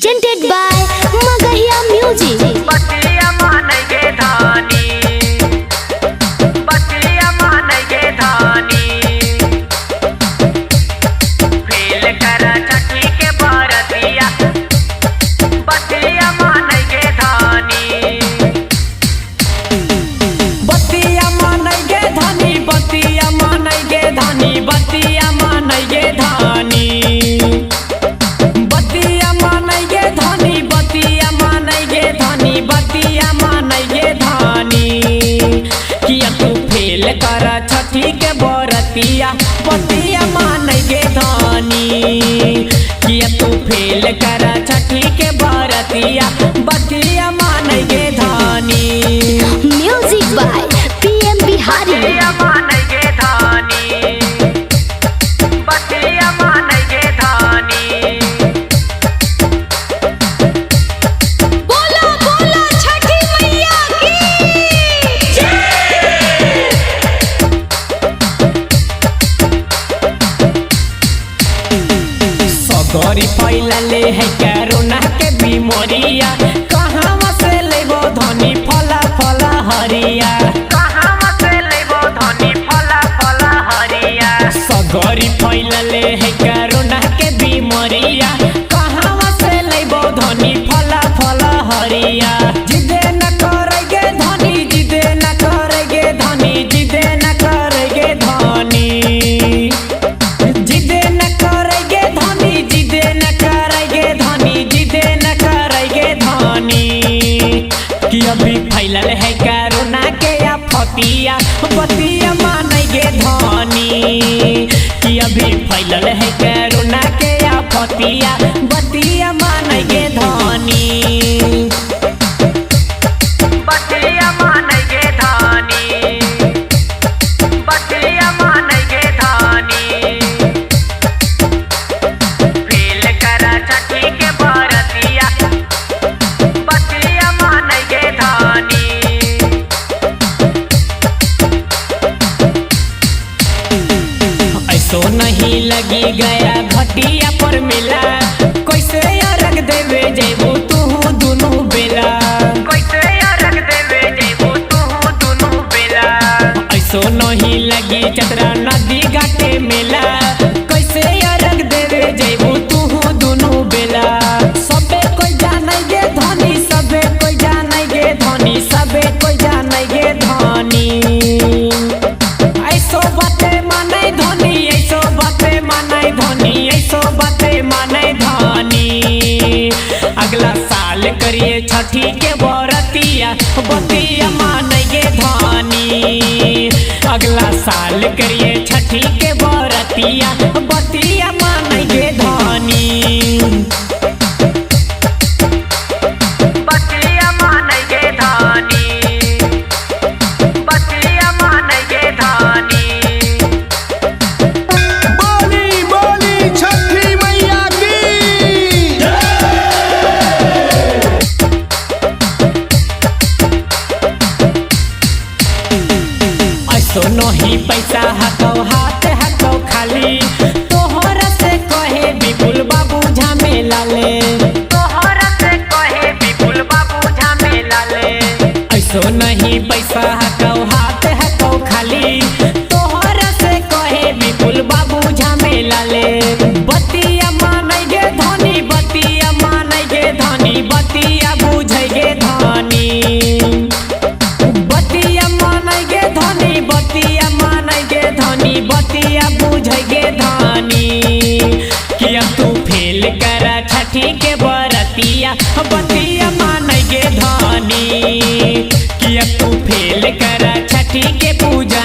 presented by Magahiya Music. बतिया मानै के धानी, बतिया मानै के धानी, फेल कर छठी के बरतिया, बतिया मानै के धानी, बतिया मानै के धानी, बतिया मानै के धानी, बतिया मानै के धानी, बतिया मानै के धानी, बतिया मानै के धानी, बतिया मानै के धानी, किया तू फेल कर छठी के बरतिया, बतिया मानै के धानी, किया तू फेल कर छठी के बरतिया, बतिया मानै के धानी, Music by PM Bihari. बतिया मानै के धानी, बतिया मानै के धानी। बोलो बोलो छठी मैया की सगरी फैलले है कोरोना के बीमारिया, कहाँ से लेबो धनी फला फला हरिया, कहाँ से लेबो धनी फला फला हरिया, सगरी फैलले है कोरोना के बीमारिया, कहाँ से लेबो धनी फला फला हरिया, जिदे न करेगे धनी, जिदे न करेगे धनी, जिदे न करेगे धनी, जिदे न करेगे धनी, जिदे न करेगे धनी, जिदे न करेगे धनी, कि अभी फैलल है कोरोना के आफतिया, बतिया मानेगे धनी, कि अभी फैलल है कोरोना के आफतिया, बतिया मानेगे धनी, बतिया मानेगे धनी, बतिया मानेगे धनी, फेल कर छठी के बरतिया, बतिया मानै के धानी। ऐसो नहीं लगी गया घटिया पर मिला, कैसे रख देवे जेबू तू दुनू बेला, कैसे रख देवे जेबू तू दुनू बेला, ऐसो नहीं लगी चतरा नदी घाटे मिला, कैसे रख देवे जेबू तू दुनू बेला, सबे कोई जानेगे धनी, सबे कोई जानेगे धनी, सबे कोई जानेगे धनी, ऐसो बाते मानै धनी, ऐसो बाते मानै धनी, ऐसो बाते मानै धनी, अगला साल करिए छठी के बरतिया, बतिया मानेगे धनी, अगला साल करिए छठी के बरतिया, बतिया मानेगे धनी, बतिया मानेगे धनी, बतिया मानेगे धनी। बोली बोली छठी मैया की ऐसो नहीं पैसा हाथो हाथ हाथो खाली, तोहरा से कहे विपुल बाबू झमेला ले, तोहरा से कहे विपुल बाबू झमेला ले, ऐसो नहीं पैसा हाथो हाथ हाथो खाली, तोहरा से कहे विपुल बाबू झमेला ले, बतिया मानेगे धनी, बतिया मानेगे धनी, बतिया बुझेगे धनी, बतिया मानेगे धनी, बतिया मानेगे धनी, बतिया बुझेगे धनी, कि अब तू फेल कर छठी के बरतिया, बतिया मानेगे धनी, कि अब तू फेल कर छठी के पूजा